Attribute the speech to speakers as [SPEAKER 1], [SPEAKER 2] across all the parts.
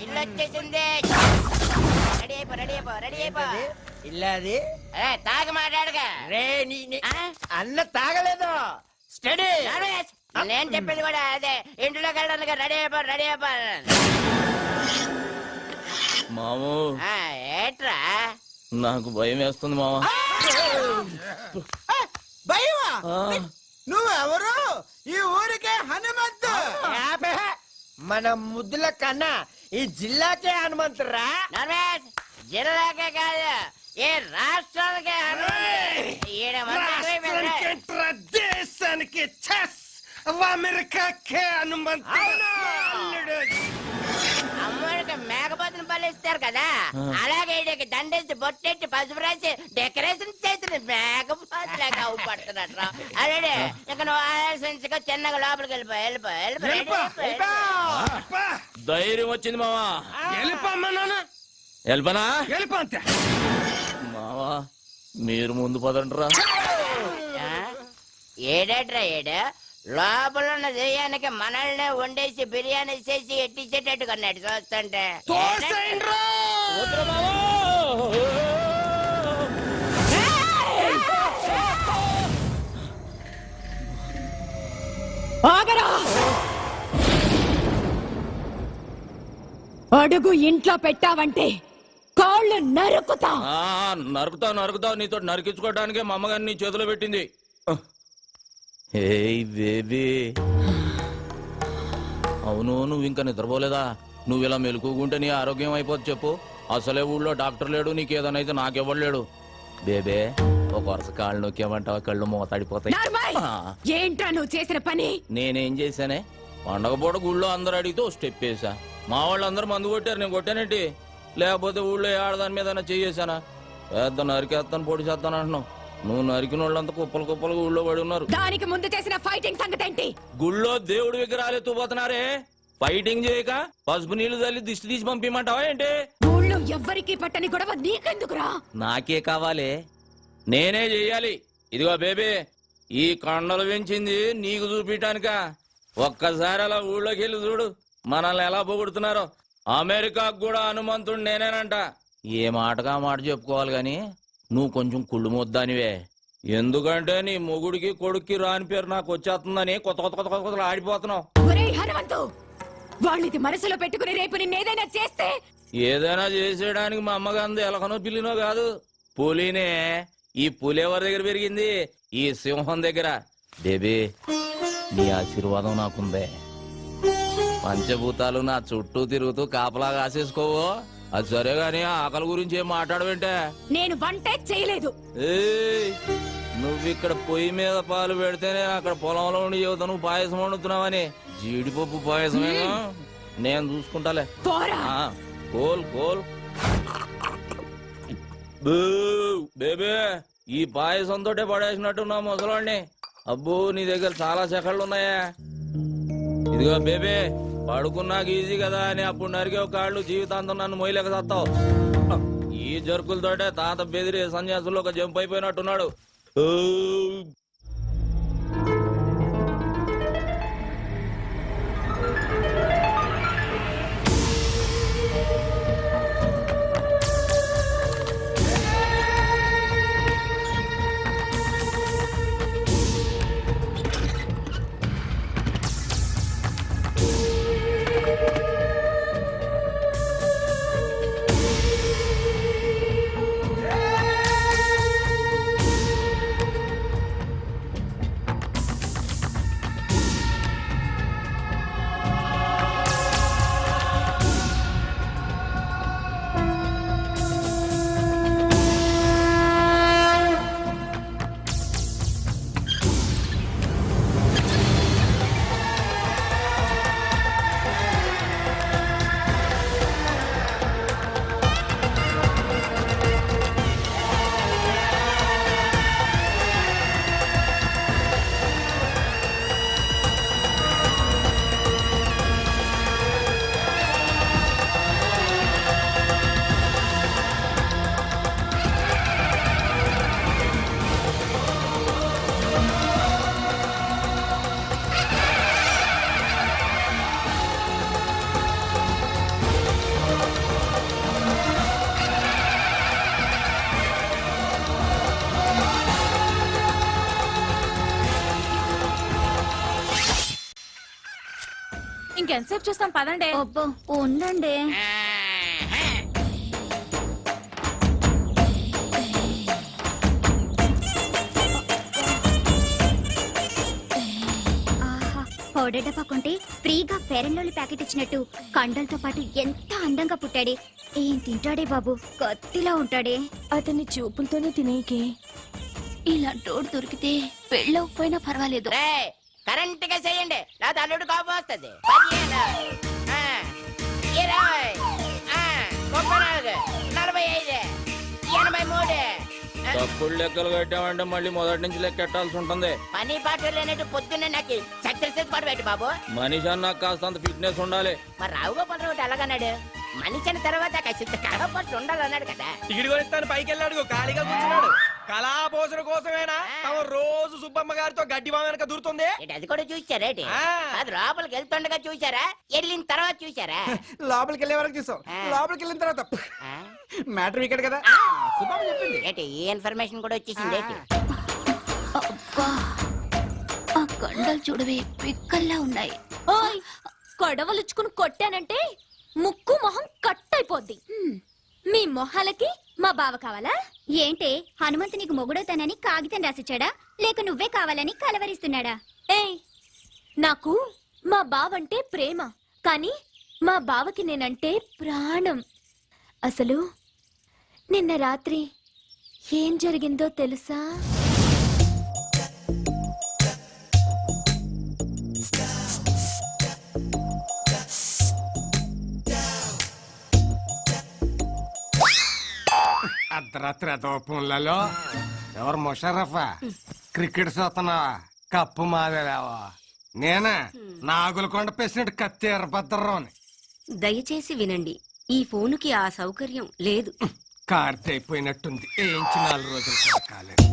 [SPEAKER 1] ఇల్లు వచ్చేసింది. రెడీ అయిపో.
[SPEAKER 2] ఇల్లాది
[SPEAKER 1] తాగి మాట్లాడగా
[SPEAKER 2] రే అన్న తాగలేదు. స్టడీ.
[SPEAKER 1] నేను చెప్పేది కూడా అదే. ఇంట్లోకి వెళ్ళడానికి రెడీ అయిపో.
[SPEAKER 3] మాము
[SPEAKER 1] ఏట్రా
[SPEAKER 3] నాకు భయం వేస్తుంది మావా.
[SPEAKER 2] భయమా? నువ్వెవరు? ఈ ఊరికే హనుమంతు. మన ముద్దుల కన్నా ఈ జిల్లాకే హనుమంతురా.
[SPEAKER 1] జిల్లాకే కాదు, ఏ రాష్ట్రానికే
[SPEAKER 4] దేశానికి అమెరికాకే హనుమంతు.
[SPEAKER 1] అమ్మడికి మేకపోతుని పలిస్తారు కదా, అలాగే ఈడికి దండేసి బొట్టెట్టి పసుపు రాసి డెకరేషన్ చేసిన మేకపోతులాగా పడుతున్నట్టు. అదే ఇక నువ్వు ఆలోచించుకో, చిన్నగా లోపలికి వెళ్ళిపో.
[SPEAKER 3] ధైర్యం వచ్చింది మావా. వెళ్ళిపోనా? మావా మీరు ముందు పదండ్రా.
[SPEAKER 1] ఏడేట్రా లోపల ఉన్న దెయ్యానికి మనల్నే వండేసి బిర్యానీ చేసి ఎట్టించేటట్టు కొన్నాడు చూస్తుంటే.
[SPEAKER 5] అడుగు ఇంట్లో పెట్టావంటే కాళ్ళు నరుకుతా.
[SPEAKER 3] నరుకుతావు. నీతో నరికించుకోవడానికే మా అమ్మగారిని నీ చేతిలో పెట్టింది. ఏయ్ బేబీ, అవును నువ్వు ఇంకా నిద్రపోలేదా? నువ్వు ఇలా మెలుకుంటే నీ ఆరోగ్యం అయిపోద్ది. చెప్పు, అసలే ఊళ్ళో డాక్టర్ లేడు, నీకేదనైతే నాకెవ్వలేడు. బేబే ఒక వరుస కాళ్ళు నొక్కేమంటావా? కళ్ళు మూతాడిపోతాయి.
[SPEAKER 5] ఏంట్రా నువ్వు చేసిన పని?
[SPEAKER 3] నేనేం చేశానే? పండగ పూట గుళ్ళో అందరు అడిగితే ఓ స్టెప్ వేసా. మా వాళ్ళందరూ మందు కొట్టారు, నేను కొట్టానేంటి? లేకపోతే ఊళ్ళో ఏ ఆడదాని మీద చేయేసానా? పెద్ద నరికేస్తాను, పొడి చేస్తాను అంటున్నావు. నువ్వు నరికిన వాళ్ళంతా కుప్పలు ఊళ్ళో పడి ఉన్నారు.
[SPEAKER 5] దానికి ముందు చేసిన ఫైటింగ్ సంగతి ఏంటి?
[SPEAKER 3] గుళ్ళో దేవుడి విగ్రహాలు ఎత్తుపోతున్నారే, ఫైటింగ్ చేయక పసుపు నీళ్లు తల్లి దిష్టి తీసి పంపిమంటావా ఏంటి?
[SPEAKER 5] ఊళ్ళో ఎవ్వరికి పట్టని గొడవ నీకెందుకురా?
[SPEAKER 3] నాకే కావాలి, నేనే చెయ్యాలి. ఇదిగో బేబీ, ఈ కొండలు పెంచింది నీకు చూపించడానిక. ఒక్కసారి అలా ఊళ్ళోకి వెళ్ళి చూడు, మనల్ని ఎలా పొగుడుతున్నారో. అమెరికాకు కూడా హనుమంతుడు నేనేనంట. ఏ మాటగా మాట చెప్పుకోవాలి గాని నువ్వు కొంచెం కుళ్ళు మొద్దానివే. ఎందుకంటే నీ మొగుడికి కొడుక్కి రాని పేరు నాకు వచ్చేస్తుందని కొత్త ఆడిపోతున్నావు.
[SPEAKER 5] వాళ్ళది మనసులో పెట్టుకుని రేపు నిన్నేదైనా చేస్తే?
[SPEAKER 3] ఏదైనా చేసేయడానికి మా అమ్మగాంది ఎలకనో పిల్లినో కాదు, పులినే. ఈ పులి ఎవరి దగ్గర పెరిగింది? ఈ సింహం దగ్గర. బేబీ, నీ ఆశీర్వాదం నాకుందే. పంచభూతాలు నా చుట్టూ తిరుగుతూ కాపలా కాసేసుకోవో. అది సరే గాని ఆకలి గురించి ఏం మాట్లాడవేంటే?
[SPEAKER 5] నేను వంటే చేయలేదు.
[SPEAKER 3] నువ్వు ఇక్కడ పొయ్యి మీద పాలు పెడితేనే అక్కడ పొలంలో ఉండి చెబుతా నువ్వు పాయసం వండుతున్నావని. జీడిపప్పు పాయసమే, నేను చూసుకుంటాలే. కోల్ బేబే, ఈ పాయసంతో పడేసినట్టున్నా ముసలాన్ని. అబ్బో, నీ దగ్గర చాలా సెకళ్ళు ఉన్నాయా? ఇదిగో బేబే, పడుకున్నాక ఈజీ కదా అని అప్పుడు నరికే కాళ్ళు జీవితాంతం నన్ను మొయ్యలేక సత్తావు. ఈ జరుకులతోటే తాత బెదిరి సన్యాసుల్లో ఒక జంప్ అయిపోయినట్టున్నాడు.
[SPEAKER 4] ఎంతసేపు చూస్తాం పదండి.
[SPEAKER 6] అబ్బో ఉండండి. ఆహా, పౌడర్ డబ్బా కొంటే ఫ్రీగా ఫెరెన్లోని ప్యాకెట్ ఇచ్చినట్టు కండలతో పాటు ఎంత అందంగా పుట్టాడే. ఏం తింటాడే బాబు, కత్తిలా ఉంటాడే.
[SPEAKER 4] అతన్ని చూపులతోనే తినేకే.
[SPEAKER 6] ఇలాంటోడు దొరికితే పెళ్ళవకపోయినా పర్వాలేదు.
[SPEAKER 1] రే కరెంట్ గా చేయండి లేదా అల్లుడు కోపం వస్తుంది. 15, 20, 34, 45, 83.
[SPEAKER 3] తప్పుడు లెక్కలు కట్టామంటే మళ్ళీ మొదటి నుంచి లెక్కెట్టాల్సి ఉంటుంది.
[SPEAKER 1] పని పాట లేనట్టు పొద్దున్నే నాకు సక్సెస్ పాటు పెట్టి బాబు.
[SPEAKER 3] మనిషి అన్నా కాస్తంత ఫిట్నెస్ ఉండాలి.
[SPEAKER 1] మరి రావు గోపాలరావు ఎలాగన్నాడు? మనిషిన తర్వాత కాస్త కళపట్టు ఉండాలన్నాడు కదా.
[SPEAKER 2] టికెట్ కొనిస్తాను పైకి వెళ్ళాడు, ఖాళీగా కూర్చున్నాడు. కళాపోషణ కోసమేనా తమ రోజు సుబ్బమ్మ గారితో గడ్డి బావ వెనక దూరుతుంది.
[SPEAKER 1] ఏంటి అది కూడా చూసారేటి? అది లోపలికి వెళ్తుండగా చూసారా, వెళ్ళిన తర్వాత చూసారా?
[SPEAKER 2] లోపలికి వెళ్ళే వరకు చూసాం, లోపలికి వెళ్ళిన తర్వాత
[SPEAKER 1] ఆ?
[SPEAKER 2] మ్యాటర్ ఇక్కడ కదా సుబ్బమ్మ చెప్పింది.
[SPEAKER 1] ఏంటి ఈ ఇన్ఫర్మేషన్ కూడా వచ్చేసింది ఏంటి?
[SPEAKER 6] అబ్బా, ఆ కండలు చూడవే పిక్కల్లా ఉన్నాయి.
[SPEAKER 4] ఓయ్, కొడవలుచ్చుకుని కొట్టానంటే ముక్కు మొహం కట్ అయిపోద్ది. మీ మొహాలకి మా బావ కావాలా?
[SPEAKER 6] ఏంటే హనుమంతు నీకు మొగుడవుతానని కాగితం రాసిచ్చాడా, లేక నువ్వే కావాలని కలవరిస్తున్నాడా?
[SPEAKER 4] ఏయ్, నాకు మా బావంటే ప్రేమ, కానీ మా బావకి నేనంటే ప్రాణం. అసలు నిన్న రాత్రి ఏం జరిగిందో తెలుసా?
[SPEAKER 7] అర్ధరాత్రి దోపంలలో ఎవరు ముషరఫా క్రికెట్ చూస్తున్నావా? కప్పు మాదేలేవా? నేనే నాగులకొండ ప్రెసిడెంట్ కత్తి ఎర్రభద్రరావుని.
[SPEAKER 8] దయచేసి వినండి, ఈ ఫోనుకి ఆ సౌకర్యం లేదు.
[SPEAKER 7] కార్తె అయిపోయినట్టుంది, ఏంచి 4 రోజులు కూడా కాలేదు.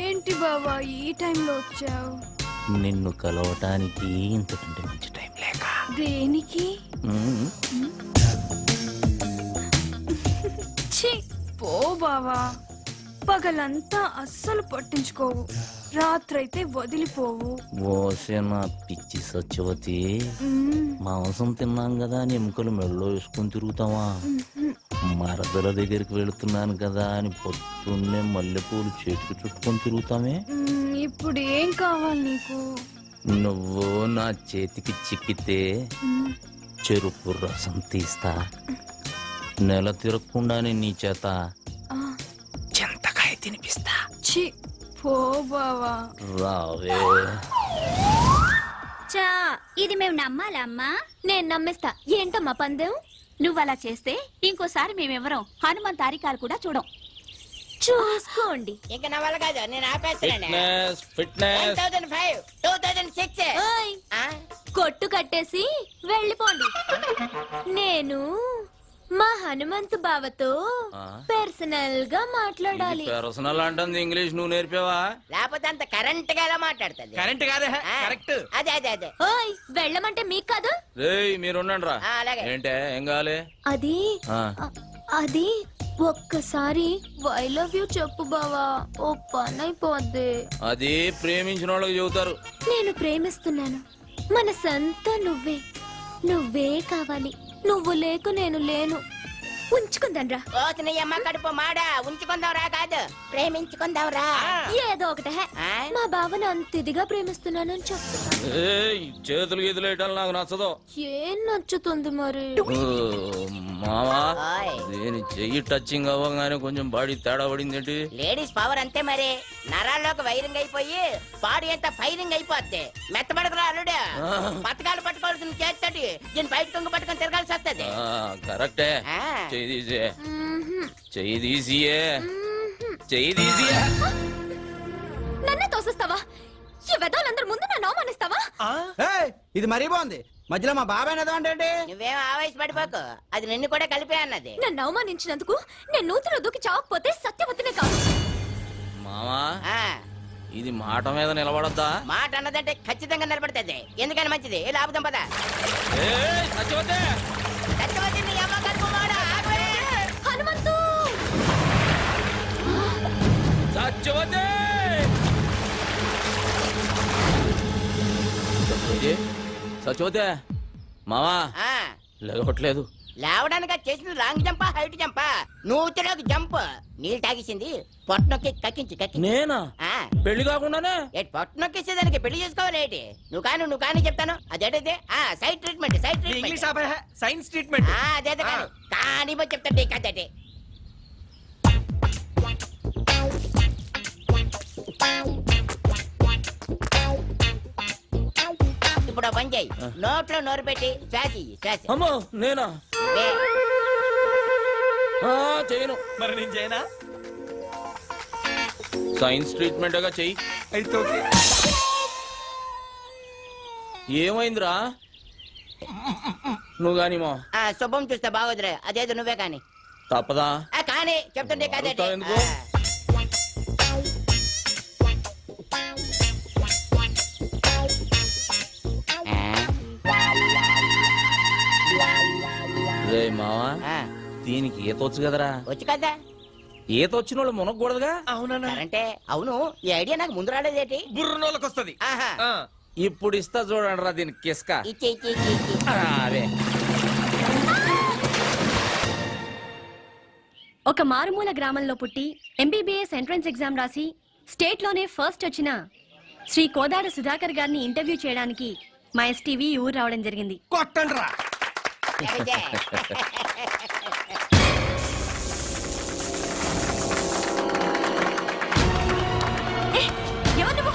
[SPEAKER 4] ఏంటి బావా ఈ టైంలో వచ్చావు?
[SPEAKER 3] నిన్ను కలవటానికి ఇంతకంటే మంచి టైం లేక.
[SPEAKER 4] దేనికి?
[SPEAKER 3] ఉమ్.
[SPEAKER 4] ఛీ, పో బావా. పగలంతా అస్సలు పట్టించుకోవు, రాత్రైతే వదిలిపోవు.
[SPEAKER 3] ఓసే నా పిచ్చి సత్యవతి,
[SPEAKER 4] మ్మ్.
[SPEAKER 3] మాంసం తిన్నాం కదా అని ఎముకలు మెళ్ళో వేసుకొని తిరుగుతావా? మరదల దగ్గరికి వెళుతున్నాను కదా అని పొద్దున్నే మల్లెపూలు చేతికి చుట్టుకొని తిరుగుతామే.
[SPEAKER 4] ఇప్పుడు ఏం కావాలి నీకు?
[SPEAKER 3] నువ్వు నా చేతికి చిక్కితే చెరుకు రసం తీస్తా, నెల తిరగకుండానే నీ చేత
[SPEAKER 4] ఆ,
[SPEAKER 3] చింతకాయ తినిపిస్తా.
[SPEAKER 4] ఛీ, పో బావా.
[SPEAKER 3] రావే.
[SPEAKER 6] చా, ఇది మేము నమ్మాలా అమ్మా?
[SPEAKER 4] నేను నమ్మేస్తా. ఏంటమ్మా పందెం?
[SPEAKER 6] నువ్వు అలా చేస్తే ఇంకోసారి మేమెవరం హనుమంత్ తారికాలు కూడా చూడం.
[SPEAKER 4] చూసుకోండి.
[SPEAKER 1] ఇంకా నా వల్ల కాదు, నేను ఆపేస్తానండి.
[SPEAKER 3] Fitness fitness
[SPEAKER 1] 1005, 2006.
[SPEAKER 4] ఓయ్,
[SPEAKER 1] ఆ?
[SPEAKER 4] కొట్టు కట్టేసి వెళ్ళిపోండి. నేను మా హనుమంతు బావతో
[SPEAKER 3] ఆ?
[SPEAKER 4] పర్సనల్ గా మాట్లాడాలి.
[SPEAKER 3] పర్సనల్ అంటుంది ఇంగ్లీష్ నువ్వు నేర్పావా?
[SPEAKER 1] లేకపోతే అంత కరెంట్ గా ఎలా మాట్లాడుతుంది?
[SPEAKER 2] కరెంట్ కాదే
[SPEAKER 1] ఆ,
[SPEAKER 2] కరెక్ట్.
[SPEAKER 1] అదే
[SPEAKER 4] ఓయ్, వెళ్ళమంటే మీకు కాదు.
[SPEAKER 3] రేయ్ మీరుండండి రా.
[SPEAKER 1] అలాగే.
[SPEAKER 3] ఏంటే ఏం కావాలి?
[SPEAKER 4] అది
[SPEAKER 3] ఆ,
[SPEAKER 4] అది ఒక్కసారి ఐ లవ్ యూ చెప్పు బావా, ఓ పని అయిపోద్ది.
[SPEAKER 3] అది ప్రేమించిన వాళ్ళకి చెబుతారు.
[SPEAKER 4] నేను ప్రేమిస్తున్నాను, మనసంతా నువ్వే, నువ్వే కావాలి. నువ్వు లేకు నేను లేను. ఉంచుకుందాన్రా.
[SPEAKER 1] కోసిన అమ్మ కడుపు మాడా, ఉంచుకుందాం రా కాదు, ప్రేమించుకుందాం రా.
[SPEAKER 4] ఏదో ఒకటే.
[SPEAKER 1] ఆ?
[SPEAKER 4] మా బావను అంత ఇదిగా ప్రేమిస్తున్నానని చెప్తున్నా.
[SPEAKER 3] ఏయ్ చేతులు గీతులు వేయటాలు నాకు నచ్చదు.
[SPEAKER 4] ఏం నచ్చుతుంది మరి?
[SPEAKER 3] ఓ, మావా
[SPEAKER 1] ఓయ్.
[SPEAKER 3] దీని చెయ్యి టచింగ్ అవ్వగానే కొంచెం బాడీ తేడా పడింది ఏంటి?
[SPEAKER 1] లేడీస్ పవర్ అంతే మరి, నరాల్లోకి వైరింగ్ అయిపోయి బాడీ అంతా ఫైరింగ్ అయిపోద్ది. మెత్తబడకురా అల్లుడు, పథకాలు పట్టుకోవాల్సిన చేస్తాడు, దీని బయట తుంగ పట్టుకొని తిరగాల్సి వస్తుంది.
[SPEAKER 3] కరెక్టే.
[SPEAKER 1] ఆ.
[SPEAKER 3] చెయ్యి తీసే,
[SPEAKER 4] మ్మ్హ్మ్.
[SPEAKER 3] చెయ్యి తీసియే,
[SPEAKER 4] మ్మ్హ్మ్.
[SPEAKER 3] చెయ్యి తీసియే.
[SPEAKER 4] నన్నే తోసేస్తావా? ఈ వెదాలందరి ముందు నన్ను అవమానిస్తావా?
[SPEAKER 2] ఇది మరీ బాగుంది. మధ్యలో మా బాబాయ్ ఏదో అంటే
[SPEAKER 1] నువ్వేం ఆవేశ పడిపోకు, అది నిన్ను కూడా కలిపే అన్నది.
[SPEAKER 4] నన్ను అవమానించినందుకు నేను నూతిలో దూకి చావకపోతే సత్యవతినే కాదు.
[SPEAKER 3] మావా
[SPEAKER 1] ఆ,
[SPEAKER 3] ఇది మాట మీద నిలబడద్దా?
[SPEAKER 1] మాట అన్నదంటే ఖచ్చితంగా నిలబడుతుంది. ఎందుకని మంచిది. ఇలా ఆపుదాం పద.
[SPEAKER 3] ఏయ్, సత్యవతి!
[SPEAKER 1] సత్యవతి, నీ అమ్మ కడుపు మాడ, ఆగవే.
[SPEAKER 4] హనుమంతు
[SPEAKER 3] సత్యవతి! సత్యవతి! సత్యవతి! మావా
[SPEAKER 1] ఆ,
[SPEAKER 3] లేవట్లేదు.
[SPEAKER 1] లేవడానికి చేసిన లాంగ్ జంపా హైట్ జంపా? నూతిలోకి జంప్. నీళ్ళు తాగేసింది పొట్టనొక్కి కక్కించి
[SPEAKER 3] నేనా?
[SPEAKER 1] ఆ,
[SPEAKER 3] పెళ్లి కాకుండానే?
[SPEAKER 1] ఏంటి పొట్టనొక్కేసేదానికి పెళ్లి చేసుకోవాలి ఏంటి? నువ్వు కానీ చెప్తాను. అదేటైతే సైడ్ ట్రీట్మెంట్
[SPEAKER 2] ఇంగ్లీష్ ఆపే సైన్స్ ట్రీట్మెంట్.
[SPEAKER 1] అదే కానీ చెప్తాను కదేటి. ఇప్పుడు పని చేయి. నోట్లో నోరు పెట్టి శ్వాస
[SPEAKER 3] అమ్మో, నేనా? చేయను.
[SPEAKER 2] మరి నేను చేయనా?
[SPEAKER 3] సైన్స్ ట్రీట్మెంట్గా చెయ్యి.
[SPEAKER 2] అయితే ఓకే.
[SPEAKER 3] ఏమైందిరా? నువ్వు గాని మా
[SPEAKER 1] శుభం చూస్తే బాగోదురే. అదేదో నువ్వే కానీ
[SPEAKER 3] తప్పదా?
[SPEAKER 1] కానీ చెప్తుంటే కదేటి.
[SPEAKER 3] అరుస్తావు ఎందుకు? రే మావా, దీనికి ఈత వచ్చు కదరా?
[SPEAKER 1] వచ్చు కదా.
[SPEAKER 3] ఈత వచ్చిన వాళ్ళు మునగకూడదుగా?
[SPEAKER 2] అవునా?
[SPEAKER 1] అంటే అవును, ఈ ఐడియా నాకు ముందు రాలేదేటి?
[SPEAKER 2] బుర్రనోళ్ళకి వస్తుంది.
[SPEAKER 1] ఆహా.
[SPEAKER 3] ఇప్పుడు ఇస్తా చూడండి రా దీనికి కిస్క.
[SPEAKER 1] ఇచ్చి
[SPEAKER 3] అదే
[SPEAKER 8] ఒక మారుమూల గ్రామంలో పుట్టి ఎంబీబీఎస్ ఎంట్రన్స్ ఎగ్జామ్ రాసి స్టేట్ లోనే ఫస్ట్ వచ్చిన శ్రీ కోదాడ సుధాకర్ గారిని ఇంటర్వ్యూ చేయడానికి మా ఎస్టీవీ ఊరు రావడం జరిగింది.
[SPEAKER 2] కొట్టండి రా.
[SPEAKER 8] ఎవరు నువ్వు?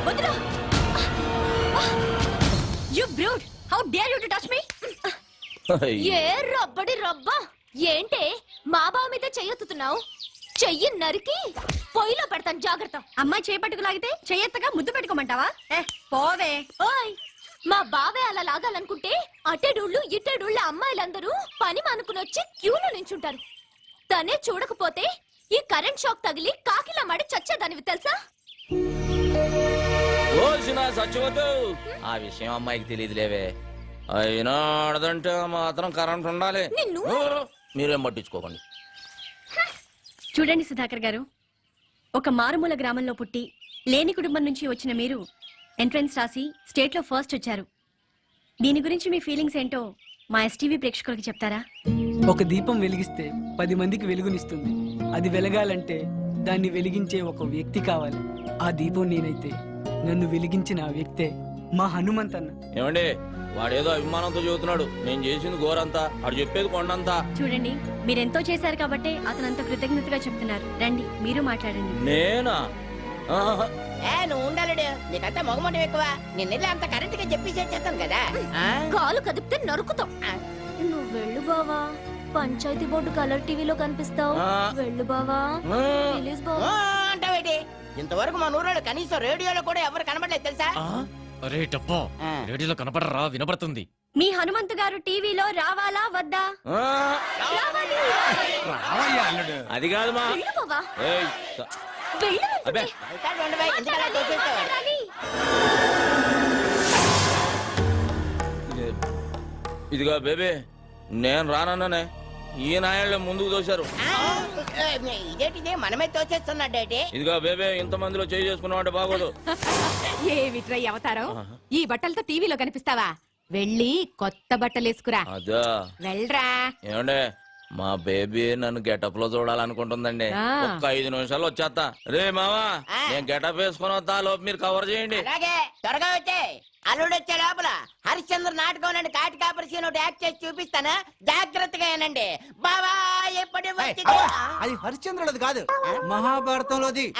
[SPEAKER 8] వదిలు. You brute! How dare you to touch me?
[SPEAKER 4] ఏ రబ్బడి రబ్బా, ఏంటే మా బావ మీద చెయ్యొత్తుతున్నావు? చెయ్యి నరికి పొయ్యిలో పెడతాను, జాగ్రత్త.
[SPEAKER 8] అమ్మాయి చేపట్టుకు లాగితే చెయ్యెత్తగా ముద్దు పెట్టుకోమంటావా? పోవే.
[SPEAKER 4] ఓయ్, మా బావే అలా లాగాలనుకుంటే అటెడూళ్ళు ఇటెడూళ్ళ అమ్మాయిలందరూ పని మానుకుని వచ్చి క్యూలో నించుంటారు. తనే చూడకపోతే ఈ కరెంట్ షాక్ తగిలి కాకిలా మడి చచ్చేదానివి తెలుసా?
[SPEAKER 3] రోజున సచ్చిపోతూ ఆ విషయం అమ్మాయికి తెలియదులేవే. అయినా ఆడదంటే మాత్రం కరెంట్ ఉండాలి.
[SPEAKER 4] నిన్ను?
[SPEAKER 3] మీరేం పట్టించుకోకండి.
[SPEAKER 8] చూడండి సుధాకర్ గారు, ఒక మారుమూల గ్రామంలో పుట్టి లేని కుటుంబం నుంచి వచ్చిన మీరు ఎంట్రన్స్ రాసి స్టేట్ లో ఫస్ట్ వచ్చారు. దీని గురించి మీ ఫీలింగ్స్ ఏంటో మా ఎస్టీవీ ప్రేక్షకులకి చెప్తారా?
[SPEAKER 9] ఒక దీపం వెలిగిస్తే 10 మందికి వెలుగునిస్తుంది. అది వెలగాలంటే దాన్ని వెలిగించే ఒక వ్యక్తి కావాలి. ఆ దీపం నేనైతే నన్ను వెలిగించిన ఆ వ్యక్తే మా హనుమంతన్న.
[SPEAKER 3] ఏమండి, వాడేదో అభిమానంతో చెబుతున్నాడు. నేను చేసింది గోరంతా, వాడు చెప్పేది కొండంతా.
[SPEAKER 8] చూడండి, మీరెంతో చేశారు కాబట్టే అతను అంత కృతజ్ఞతగా చెప్తున్నారు. రండి, మీరు మాట్లాడండి.
[SPEAKER 3] నేనా? ఆహా.
[SPEAKER 1] నువ్వు ఉండాలడు. నీకంతా మొగమటం ఎక్కువ. నేను అంత కరెంట్ గా చెప్పి చేస్తాను కదా.
[SPEAKER 4] కాలు కదిపితే నరుకుతాం. నువ్వు వెళ్ళు బావా, పంచాయతీ బోర్డు కలర్ టీవీలో కనిపిస్తావు. వెళ్ళు బావా, ప్లీజ్ బావా.
[SPEAKER 1] అంటావేటి? ఇంతవరకు మా నూరులో కనీసం రేడియోలో కూడా ఎవరు కనబడలేదు తెలుసా?
[SPEAKER 10] అరే డబ్బా, రేడియోలో కనపడరా? వినపడుతుంది.
[SPEAKER 8] మీ హనుమంతు గారు టీవీలో రావాలా వద్దా?
[SPEAKER 3] ఆ,
[SPEAKER 7] రావయ్యా అల్లుడు.
[SPEAKER 3] అది కాదు మా.
[SPEAKER 4] వెళ్ళు బావా,
[SPEAKER 3] ఏయ్,
[SPEAKER 4] వెళ్ళు.
[SPEAKER 3] అబ్బే
[SPEAKER 1] వెళ్తాడు ఉండవే, ఎందుకు అలా తోసేస్తావు?
[SPEAKER 3] ఇదిగో బేబీ, నేను రానన్నానే. ఈ నాయాళ్ళే ముందుకు తోశారు.
[SPEAKER 1] ఇదేంటిది మనమే తోచేస్తున్నాడేటి?
[SPEAKER 3] ఇదిగో బేబే, ఇంత మందిలో చేయి చేసుకున్నావంటే బాగోదు.
[SPEAKER 5] ఏమిట్రై అవతారం? ఈ బట్టలతో టీవీలో కనిపిస్తావా? వెళ్ళి కొత్త బట్టలు వేసుకురా.
[SPEAKER 3] అదా
[SPEAKER 5] వెళ్ళరా.
[SPEAKER 3] ఏమండే, మా బేబీ నన్ను గెటప్ లో చూడాలనుకుంటుందండి. ఒక్క 5 నిమిషాలు వచ్చేస్తా. రే మావా, నేను గెటప్ వేసుకుని వస్తా, లోపు మీరు కవర్ చేయండి.
[SPEAKER 1] అలాగే, త్వరగా వచ్చే. అల్లుడు వచ్చే లోపల హరిశ్చంద్ర నాటకం నుండి కాటి కాపరి సీన్ ఒకటి యాక్ట్ చేసి చూపిస్తాను. జాగ్రత్తగా ఏనండి బావా. ఎప్పటి వచ్చింది?
[SPEAKER 11] అది హరిశ్చంద్రులది కాదు, మహాభారతంలోది.